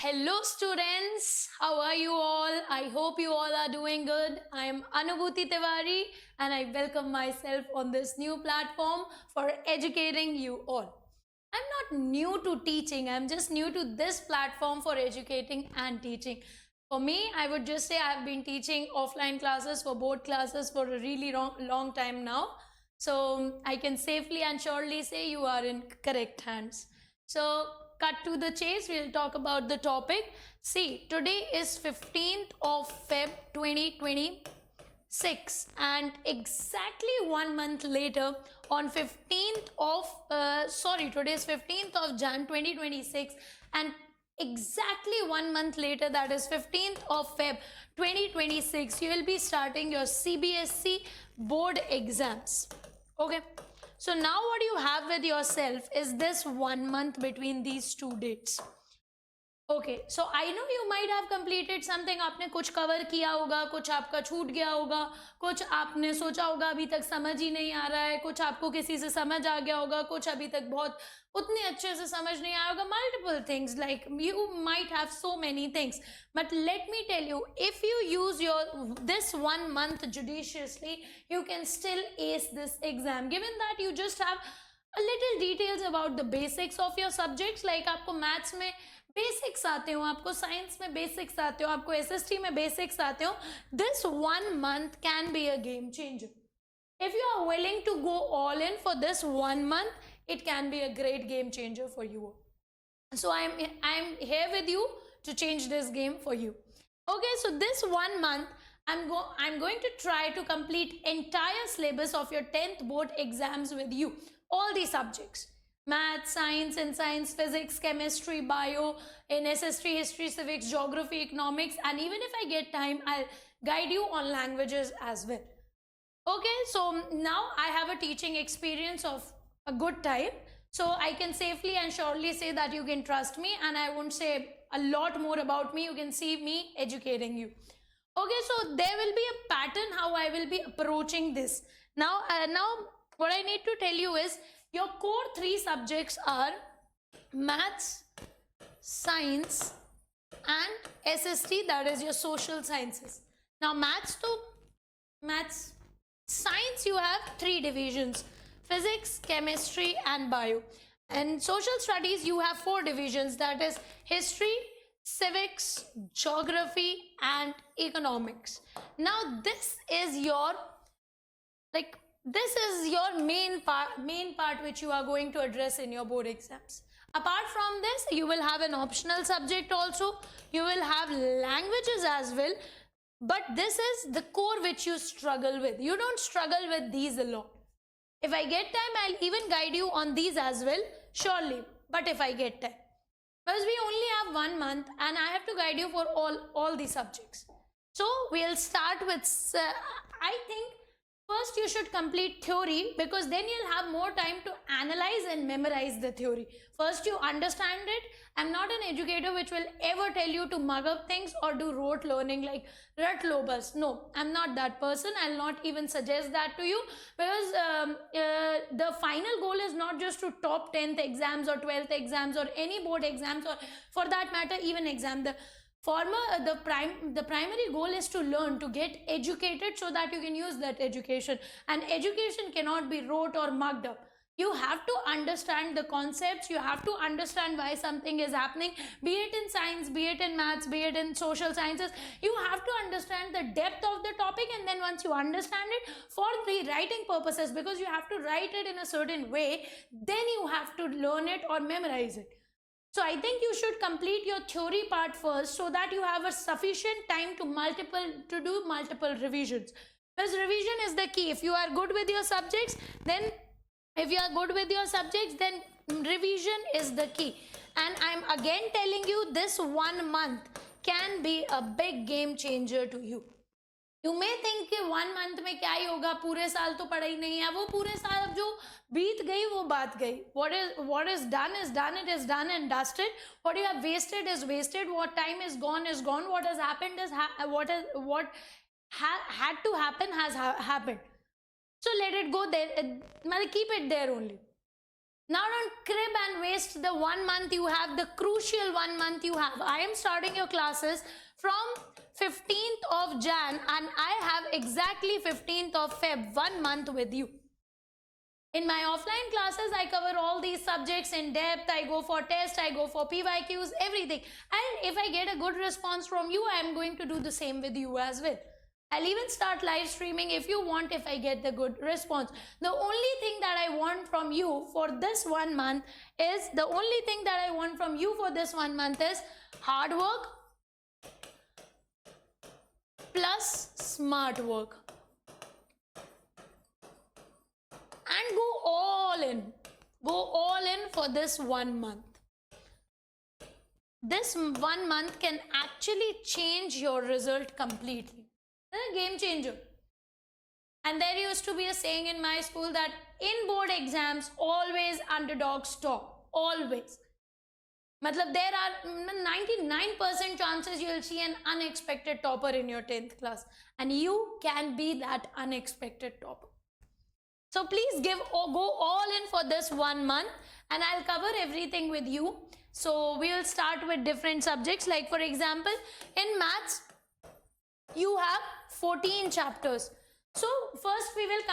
Hello, students. How are you all? I hope you all are doing good. I am Anubhuti Tiwari and I welcome myself on this new platform for educating you all. I'm not new to teaching, I'm just new to this platform for educating and teaching. For me, I would just say I've been teaching offline classes for board classes for a really long time now. So I can safely and surely say you are in correct hands. So cut to the chase, we'll talk about the topic. See, today is 15th of Feb 2026 and exactly 1 month later on 15th of today is 15th of Jan 2026 and exactly 1 month later, that is 15th of Feb 2026, you will be starting your CBSE board exams. Okay, so now what you have with yourself is this 1 month between these two dates. Okay so I know you might have completed something, आपने कुछ cover किया होगा, कुछ आपका छूट गया होगा, कुछ आपने सोचा होगा अभी तक समझ ही नहीं आ रहा है, कुछ आपको किसी से समझ आ गया होगा, कुछ अभी तक बहुत उतने अच्छे से समझ नहीं आया होगा. Multiple things, like you might have so many things, but let me tell you, if you use your this 1 month judiciously, you can still ace this exam, given that you just have a little details about the basics of your subjects. like आपको maths में basics आते हो, आपको science में basics आते हो, आपको SST में बेसिक्स आते हो. This 1 month can be a game changer. if you are willing to go all in for this 1 month, it can be a great game changer for you. So I'm here with you to change this game for you. Okay, so this 1 month I'm going to try to complete entire syllabus of your 10th board exams with you, all the subjects: math, science, and science, physics, chemistry, bio, in SST, history, civics, geography, economics, and even if I get time, I'll guide you on languages as well. Okay, so now I have a teaching experience of a good time, so I can safely and surely say that you can trust me, and I won't say a lot more about me. You can see me educating you. Okay, so there will be a pattern how I will be approaching this. Now what I need to tell you is your core 3 subjects are maths, science, and SST, that is your social sciences. Now maths, science, you have 3 divisions: physics, chemistry, and bio. And social studies, you have 4 divisions, that is history, civics, geography, and economics. Now this is your main part which you are going to address in your board exams. Apart from this, you will have an optional subject also, you will have languages as well, but this is the core which you struggle with. You don't struggle with these a lot. If I get time, I'll even guide you on these as well, surely, but if I get time, because we only have 1 month and I have to guide you for all the subjects. So we'll start with I think first you should complete theory, because then you'll have more time to analyze and memorize the theory. First you understand it. I'm not an educator which will ever tell you to mug up things or do rote learning like rut lobas. No, I'm not that person. I'll not even suggest that to you, because the final goal is not just to top 10th exams or 12th exams or any board exams, or for that matter even exam. The primary goal is to learn, to get educated, so that you can use that education, and education cannot be rote or mugged up. You have to understand the concepts, you have to understand why something is happening, be it in science, be it in maths, be it in social sciences. You have to understand the depth of the topic, and then once you understand it, for the writing purposes, because you have to write it in a certain way, then you have to learn it or memorize it. So I think you should complete your theory part first, so that you have a sufficient time to do multiple revisions. Because revision is the key. If you are good with your subjects, then revision is the key. And I'm again telling you, this 1 month can be a big game changer to you. You may think कि 1 month में क्या ही होगा, पूरे साल तो पढ़ा ही नहीं है. वो पूरे साल अब जो बीत गई वो बात गई. What is done is done. It is done and dusted. What you have wasted is wasted. What time is gone is gone. What has happened is what had to happen has happened. So let it go there. Keep it there only. Now don't crib and waste the 1 month you have, the crucial 1 month you have. I am starting your classes from 15th of Jan and I have exactly 15th of Feb, 1 month with you. In my offline classes, I cover all these subjects in depth. I go for tests, I go for PYQs, everything. And if I get a good response from you, I am going to do the same with you as well. I'll even start live streaming if you want, if I get the good response. The only thing that I want from you for this 1 month is, hard work plus smart work. And go all in for this 1 month. This 1 month can actually change your result completely. A game changer. And there used to be a saying in my school that in board exams, always underdogs top. Always. Matlab, there are 99% chances you'll see an unexpected topper in your 10th class. And you can be that unexpected topper. So please go all in for this 1 month and I'll cover everything with you. So we will start with different subjects. Like for example, in maths, you have 14 chapters. So first we will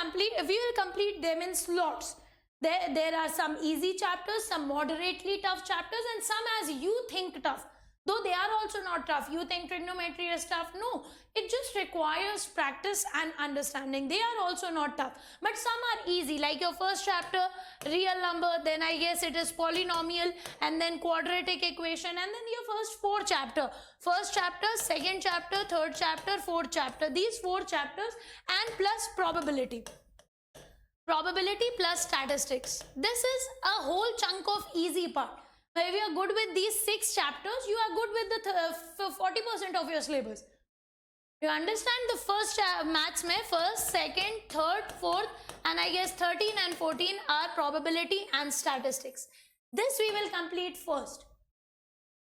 complete them in slots. There are some easy chapters, some moderately tough chapters, and some as you think tough. Though they are also not tough. You think trigonometry is tough. No, it just requires practice and understanding. They are also not tough. But some are easy, like your first chapter, real number, then I guess it is polynomial, and then quadratic equation, and then your first 4 chapter. First chapter, second chapter, third chapter, fourth chapter. These 4 chapters and plus probability. Probability plus statistics. This is a whole chunk of easy part. If you are good with these 6 chapters, you are good with the 40% of your syllabus. You understand the first maths mein first, second, third, fourth, and I guess 13 and 14 are probability and statistics. This we will complete first.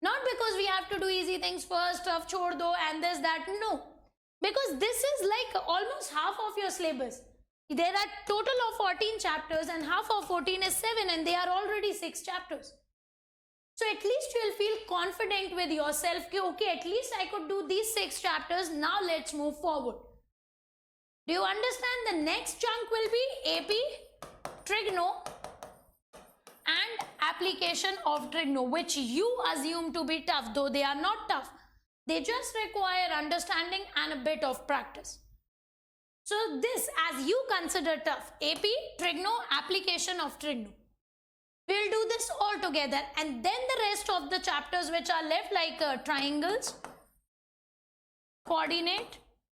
Not because we have to do easy things first, tough chhod do and this, that, no. Because this is like almost half of your syllabus. There are total of 14 chapters and half of 14 is 7 and they are already 6 chapters. So at least you will feel confident with yourself. Okay, at least I could do these 6 chapters. Now let's move forward. Do you understand? The next chunk will be AP, Trigno and application of Trigno, which you assume to be tough, though they are not tough. They just require understanding and a bit of practice. So this, as you consider tough, AP, Trigno, application of Trigno. We'll do this all together, and then the rest of the chapters which are left, like triangles, coordinate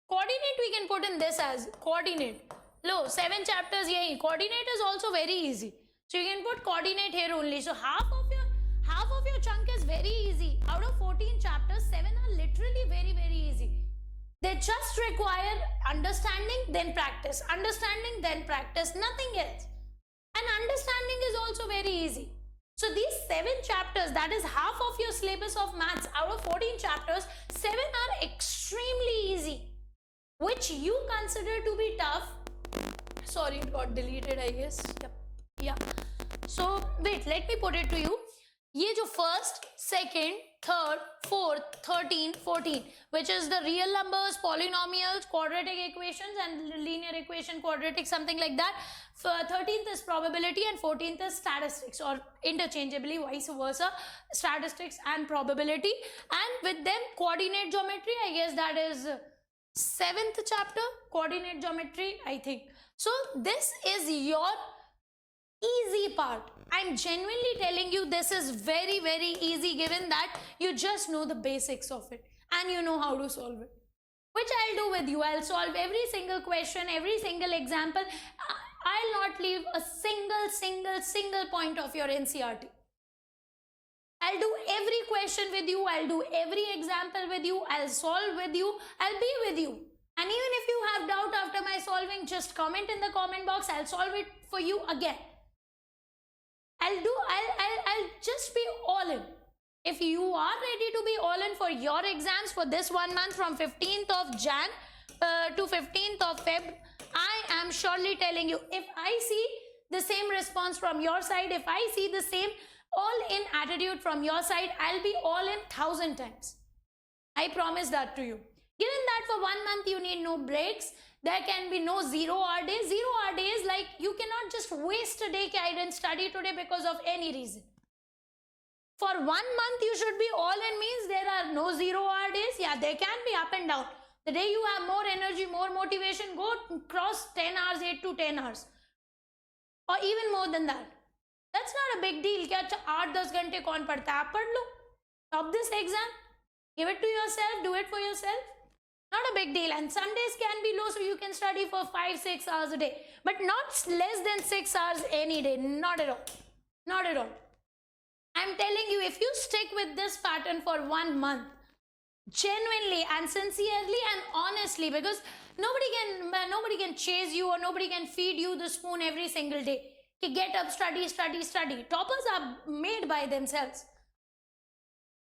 we can put in this as coordinate. Lo, 7 chapters here. Coordinate is also very easy. So you can put coordinate here only. So half of your chunk is very easy. Out of 14 chapters, 7 are literally very, very easy. They just require understanding, then practice. Understanding, then practice. Nothing else. And understanding is also very easy. So these 7 chapters, that is half of your syllabus of maths. Out of 14 chapters, 7 are extremely easy, which you consider to be tough. Sorry, it got deleted, I guess. Yep. Yeah. So wait, let me put it to you. Ye jo first, second, third, fourth, 13, 14, which is the real numbers, polynomials, quadratic equations and linear equation, quadratic, something like that. 13th is probability and 14th is statistics, or interchangeably vice versa, statistics and probability. And with them coordinate geometry, I guess that is 7th chapter, coordinate geometry, I think. So this is your easy part. I'm genuinely telling you this is very, very easy, given that you just know the basics of it and you know how to solve it, which I'll do with you. I'll solve every single question, every single example. I'll not leave a single point of your NCERT. I'll do every question with you. I'll do every example with you. I'll solve with you. I'll be with you. And even if you have doubt after my solving, just comment in the comment box. I'll solve it for you again. I'll just be all in. If you are ready to be all in for your exams for this 1 month from 15th of Jan to 15th of Feb, I am surely telling you, if I see the same response from your side, if I see the same all-in attitude from your side, I'll be all in 1,000 times. I promise that to you. Given that for 1 month you need no breaks, there can be no 0-hour days. 0-hour days, like you cannot just waste a day. I didn't study today because of any reason. For 1 month you should be all in means there are no 0-hour days. Yeah, there can be up and down. The day you have more energy, more motivation, go cross 10 hours, 8 to 10 hours. Or even more than that. That's not a big deal. क्या 8-10 घंटे कौन पढ़ता है? आप पढ़ लो. Top this exam. Give it to yourself. Do it for yourself. Not a big deal. And some days can be low, so you can study for 5-6 hours a day. But not less than 6 hours any day. Not at all. Not at all. I'm telling you, if you stick with this pattern for 1 month, genuinely and sincerely and honestly, because nobody can chase you or nobody can feed you the spoon every single day. Get up, study, study, study. Toppers are made by themselves.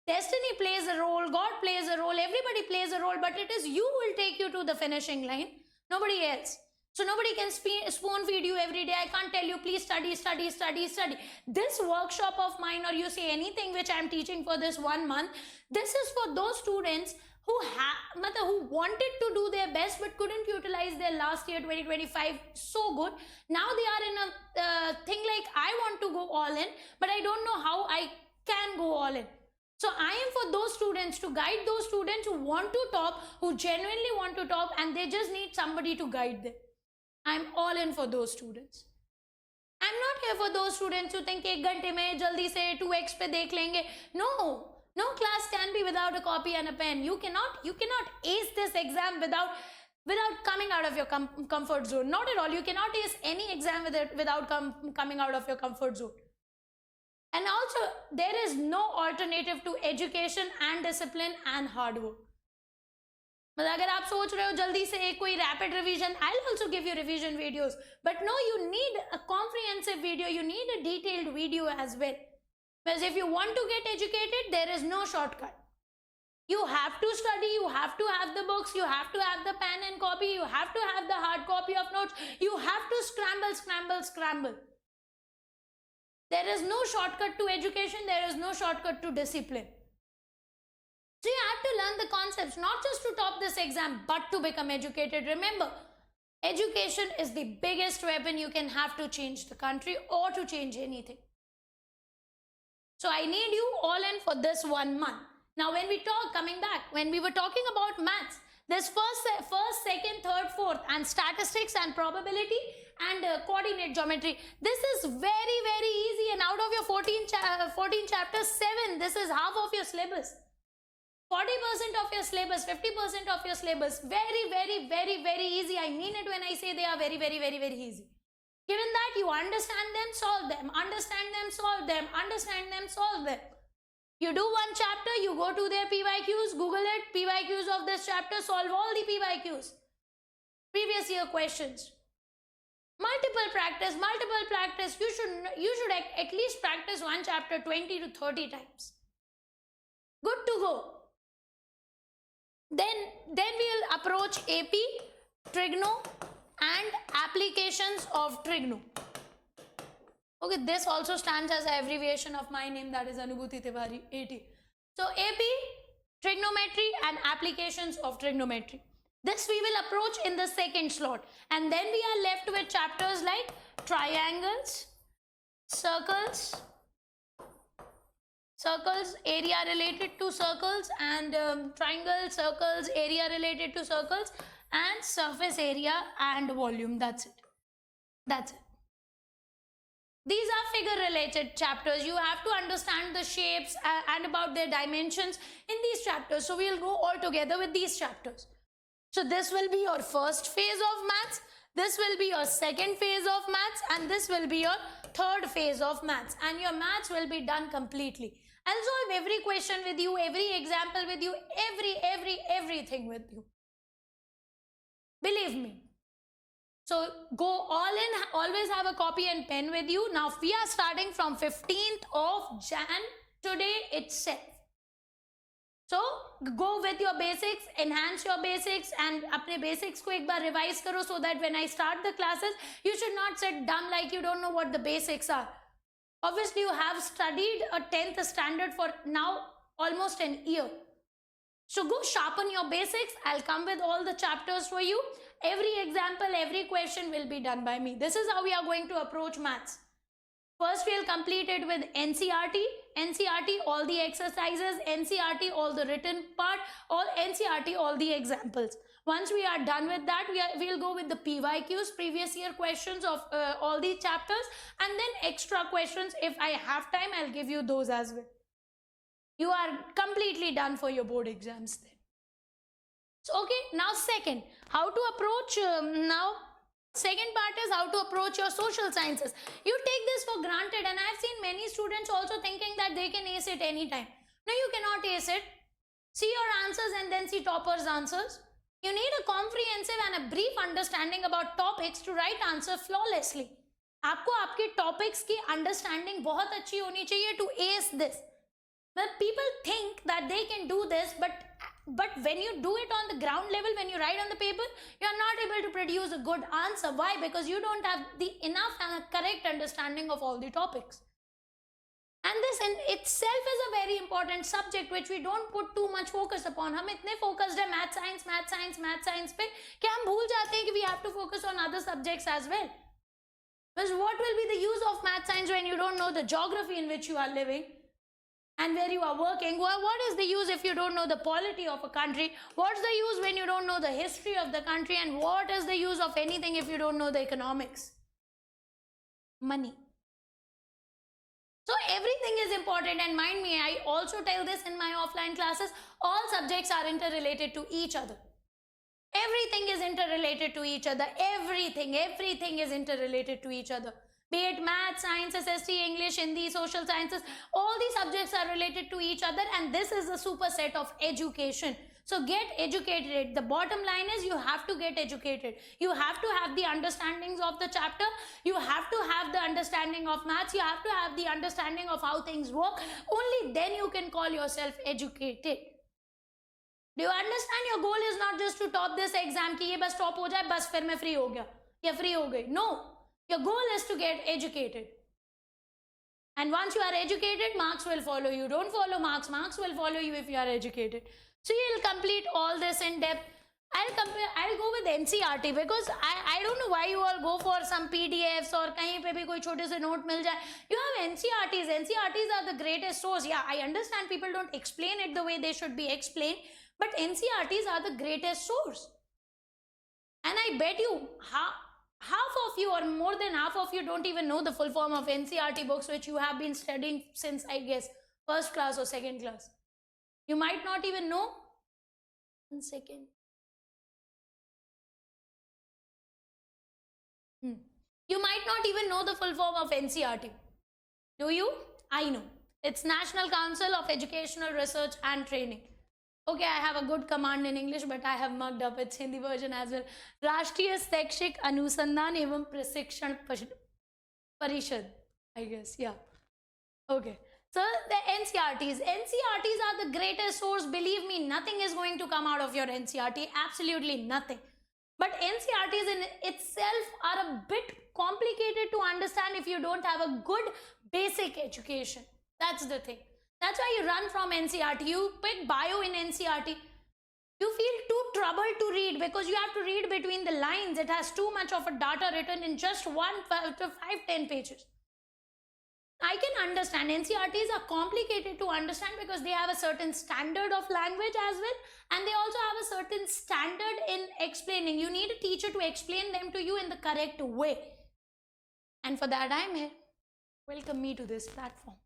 Destiny plays a role, God plays a role, everybody plays a role, but it is you who will take you to the finishing line, nobody else. So nobody can spoon feed you every day. I can't tell you, please study, study, study, study. This workshop of mine, or you say anything which I'm teaching for this 1 month, this is for those students who wanted to do their best but couldn't utilize their last year 2025 so good. Now they are in a thing like, I want to go all in, but I don't know how I can go all in. So I am for those students, to guide those students who want to top, who genuinely want to top, and they just need somebody to guide them. I'm all in for those students. I'm not here for those students who think 1 घंटे में जल्दी से 2x पे देख लेंगे. No class can be without a copy and a pen. You cannot ace this exam without coming out of your comfort zone. Not at all. You cannot ace any exam without coming out of your comfort zone. And also, there is no alternative to education and discipline and hard work. मतलब अगर आप सोच रहे हो जल्दी से एक कोई rapid revision, I'll also give you revision videos. But no, you need a comprehensive video. You need a detailed video as well. Because if you want to get educated, there is no shortcut. You have to study, you have to have the books, you have to have the pen and copy, you have to have the hard copy of notes, you have to scramble. There is no shortcut to education, there is no shortcut to discipline. So you have to learn the concepts, not just to top this exam, but to become educated. Remember, education is the biggest weapon you can have to change the country or to change anything. So I need you all in for this 1 month. Now when we coming back, when we were talking about maths, this first, second, third, fourth, and statistics and probability and coordinate geometry, this is very, very easy. And out of your 14 chapters, 7, this is half of your syllabus. 40% of your syllabus, 50% of your syllabus, very, very, very, very easy. I mean it when I say they are very, very, very, very easy. Given that you understand them, solve them, understand them, solve them, understand them, solve them. You do one chapter, you go to their PYQs, Google it, PYQs of this chapter, solve all the PYQs. Previous year questions. Multiple practice. You should at least practice one chapter 20 to 30 times. Good to go. Then we'll approach AP, Trigno, and applications of Trigno. Okay, this also stands as an abbreviation of my name, that is Anubhuti Tiwari, AT. So AP, trigonometry, and applications of trigonometry. This we will approach in the second slot. And then we are left with chapters like triangles, circles, area related to circles, and triangles, circles, area related to circles, and surface area and volume. That's it. These are figure related chapters. You have to understand the shapes and about their dimensions in these chapters. So we'll go all together with these chapters. So this will be your first phase of maths, this will be your second phase of maths, and this will be your third phase of maths, and your maths will be done completely. I'll solve every question with you, every example with you, everything with you. Believe me. So go all in, always have a copy and pen with you. Now we are starting from 15th of Jan today itself. So go with your basics, enhance your basics, and अपने basics को एक बार revise करो, so that when I start the classes, you should not sit dumb like you don't know what the basics are. Obviously, you have studied a 10th standard for now almost an year. So go sharpen your basics. I'll come with all the chapters for you. Every example, every question will be done by me. This is how we are going to approach maths. First, we'll complete it with NCERT. NCERT, all the exercises. NCERT, all the written part. All NCERT, all the examples. Once we are done with that, we'll go with the PYQs, previous year questions of all the chapters, and then extra questions. If I have time, I'll give you those as well. You are completely done for your board exams then. So, okay, now second, how to approach, second part is how to approach your social sciences. You take this for granted, and I've seen many students also thinking that they can ace it anytime. No, you cannot ace it. See your answers and then see toppers' answers. You need a comprehensive and a brief understanding about topics to write answer flawlessly. आपको आपके topics की understanding बहुत अच्छी होनी चाहिए to ace this. Well, people think that they can do this, but when you do it on the ground level, when you write on the paper, you are not able to produce a good answer. Why? Because you don't have the enough and correct understanding of all the topics. And this in itself is a very important subject which we don't put too much focus upon. हम इतने focused है math science पे कि हम भूल जाते हैं कि we have to focus on other subjects as well. Because what will be the use of math science when you don't know the geography in which you are living and where you are working? Well, what is the use if you don't know the polity of a country? What's the use when you don't know the history of the country? And what is the use of anything if you don't know the economics? Money. So everything is important, and mind me, I also tell this in my offline classes, all subjects are interrelated to each other. Everything is interrelated to each other. Everything is interrelated to each other. Be it math, science, SST, English, Hindi, social sciences, all these subjects are related to each other, and this is the superset of education. So get educated. The bottom line is you have to get educated. You have to have the understandings of the chapter. You have to have the understanding of maths. You have to have the understanding of how things work. Only then you can call yourself educated. Do you understand? Your goal is not just to top this exam कि ये बस top हो जाए बस फिर मैं free हो गया या free हो गई. No, your goal is to get educated. And once you are educated, marks will follow you. Don't follow marks. Marks will follow you if you are educated. So you'll complete all this in depth. I'll go with NCERT because I don't know why you all go for some PDFs और कहीं पे भी कोई छोटे से note मिल जाए. You have NCERTs. NCERTs are the greatest source. Yeah, I understand people don't explain it the way they should be explained, but NCERTs are the greatest source. And I bet you half of you or more than half of you don't even know the full form of NCERT books which you have been studying since, I guess, first class or second class. You might not even know. 1 second. You might not even know the full form of NCERT. Do you? I know. It's National Council of Educational Research and Training. Okay, I have a good command in English, but I have mugged up its Hindi version as well. राष्ट्रीय शैक्षिक अनुसंधान एवं प्रशिक्षण परिषद, I guess, yeah. Okay. So the NCERTs are the greatest source. Believe me, nothing is going to come out of your NCERT. Absolutely nothing. But NCERTs in itself are a bit complicated to understand if you don't have a good basic education. That's the thing. That's why you run from NCERT. You pick bio in NCERT. You feel too troubled to read because you have to read between the lines. It has too much of a data written in just 5-10 pages. I can understand NCERTs are complicated to understand because they have a certain standard of language as well, and they also have a certain standard in explaining. You need a teacher to explain them to you in the correct way. And for that, I'm here. Welcome me to this platform.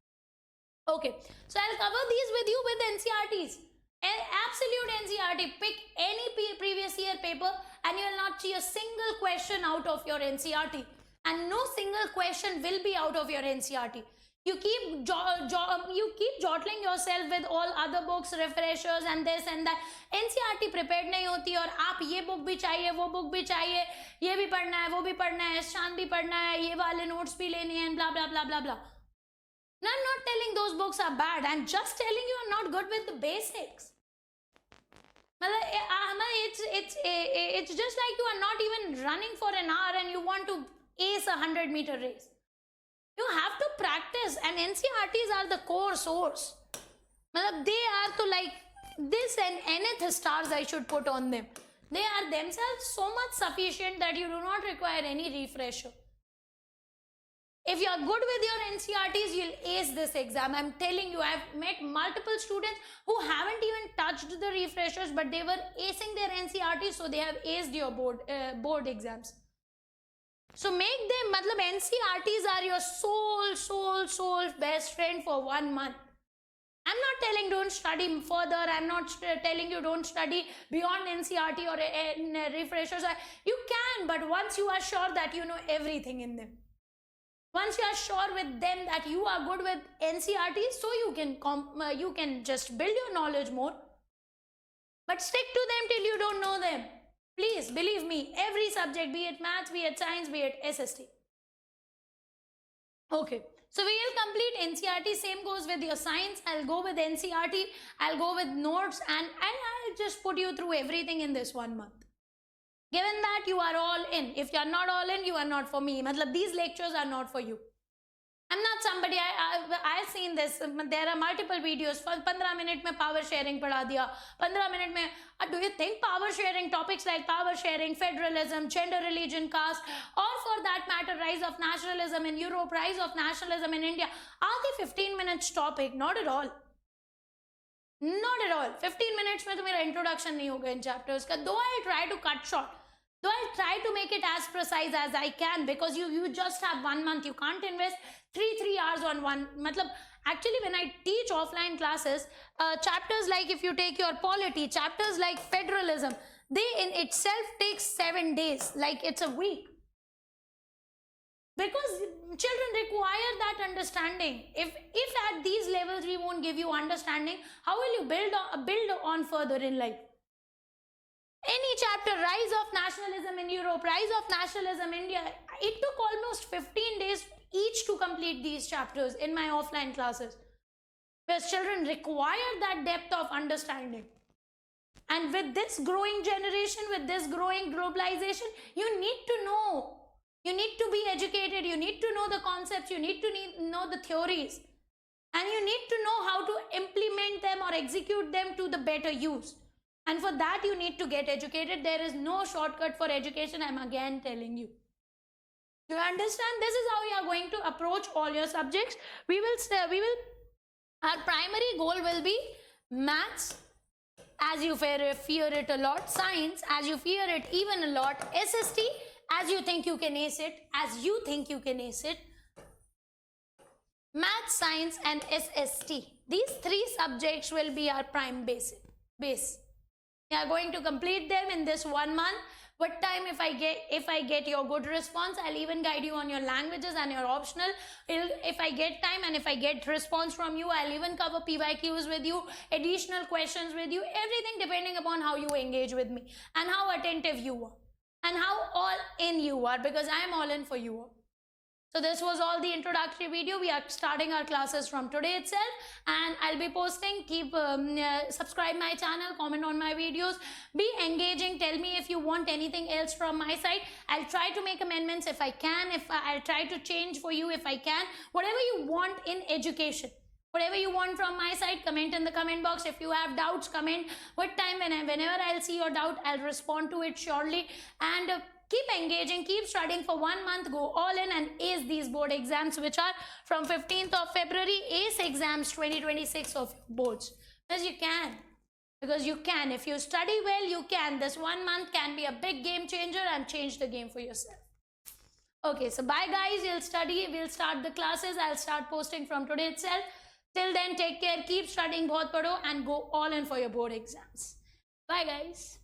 Okay, so I'll cover these with you with NCERTs. An absolute NCERT. Pick any previous year paper and you will not see a single question out of your NCERT. And no single question will be out of your NCERT. You keep jostling yourself with all other books, refreshers and this and that. NCERT prepared नहीं होती और आप ये book भी चाहिए, वो book भी चाहिए, ये भी पढ़ना है, वो भी पढ़ना है, शांत भी पढ़ना है, ये वाले notes भी लेने हैं, blah blah blah blah blah. Now, I'm not telling those books are bad. I'm just telling you I'm not good with the basics. It's just like you are not even running for an hour and you want to ace a 100-meter race. You have to practice, and NCRTs are the core source. They are to like this and nth stars I should put on them. They are themselves so much sufficient that you do not require any refresher. If you are good with your NCRTs, you'll ace this exam. I'm telling you, I've met multiple students who haven't even touched the refreshers, but they were acing their NCRTs, so they have aced your board exams. So make them, NCRTs are your soul best friend for 1 month. I'm not telling don't study further. I'm not telling you don't study beyond NCRT or refreshers. You can, but once you are sure that you know everything in them. Once you are sure with them that you are good with NCRT, so you can just build your knowledge more. But stick to them till you don't know them. Please believe me, every subject, be it maths, be it science, be it SST. Okay, so we will complete NCRT. Same goes with your science. I'll go with NCRT. I'll go with notes, and I'll just put you through everything in this 1 month. Given that you are all in. If you are not all in, you are not for me. These lectures are not for you. I'm not somebody, I've seen this. There are multiple videos. For 15 minutes mein power sharing padha diya. 15 minutes mein, do you think power sharing, topics like power sharing, federalism, gender, religion, caste, or for that matter, rise of nationalism in Europe, rise of nationalism in India, are they 15 minutes topic? Not at all. Not at all. 15 minutes mein to mera introduction nahi hoga in chapters ka. Though I try to cut short, though I try to make it as precise as I can, because you just have 1 month. You can't invest 3 hours on one. Actually, when I teach offline classes, chapters like, if you take your polity, chapters like federalism, they in itself take 7 days, like it's a week. Because children require that understanding. If at these levels we won't give you understanding, how will you build on further in life? Any chapter, rise of nationalism in Europe, rise of nationalism in India, it took almost 15 days each to complete these chapters in my offline classes. Because children require that depth of understanding. And with this growing generation, with this growing globalization, you need to know. You need to be educated. You need to know the concepts. You need to know the theories. And you need to know how to implement them or execute them to the better use. And for that, you need to get educated. There is no shortcut for education. I'm again telling you. Do you understand? This is how you are going to approach all your subjects. Our primary goal will be maths, as you fear it a lot. Science, as you fear it even a lot. SST, as you think you can ace it. Maths, science, and SST. These 3 subjects will be our prime base. We are going to complete them in this 1 month. What time, if I get your good response, I'll even guide you on your languages and your optional. If I get time and if I get response from you, I'll even cover PYQs with you, additional questions with you, everything depending upon how you engage with me and how attentive you are and how all in you are, because I am all in for you all. So this was all the introductory video. We are starting our classes from today itself, and I'll be posting. Keep subscribe my channel, comment on my videos, be engaging. Tell me if you want anything else from my side. I'll try to make amendments if I can. I'll try to change for you if I can. Whatever you want in education, whatever you want from my side, comment in the comment box. If you have doubts, comment. What time, whenever I'll see your doubt, I'll respond to it surely. And keep engaging, keep studying for 1 month, go all in and ace these board exams, which are from 15th of February, ace exams 2026 of boards. Because you can. Because you can. If you study well, you can. This 1 month can be a big game changer and change the game for yourself. Okay, so bye guys. You'll study. We'll start the classes. I'll start posting from today itself. Till then, take care. Keep studying, bahut padho, and go all in for your board exams. Bye guys.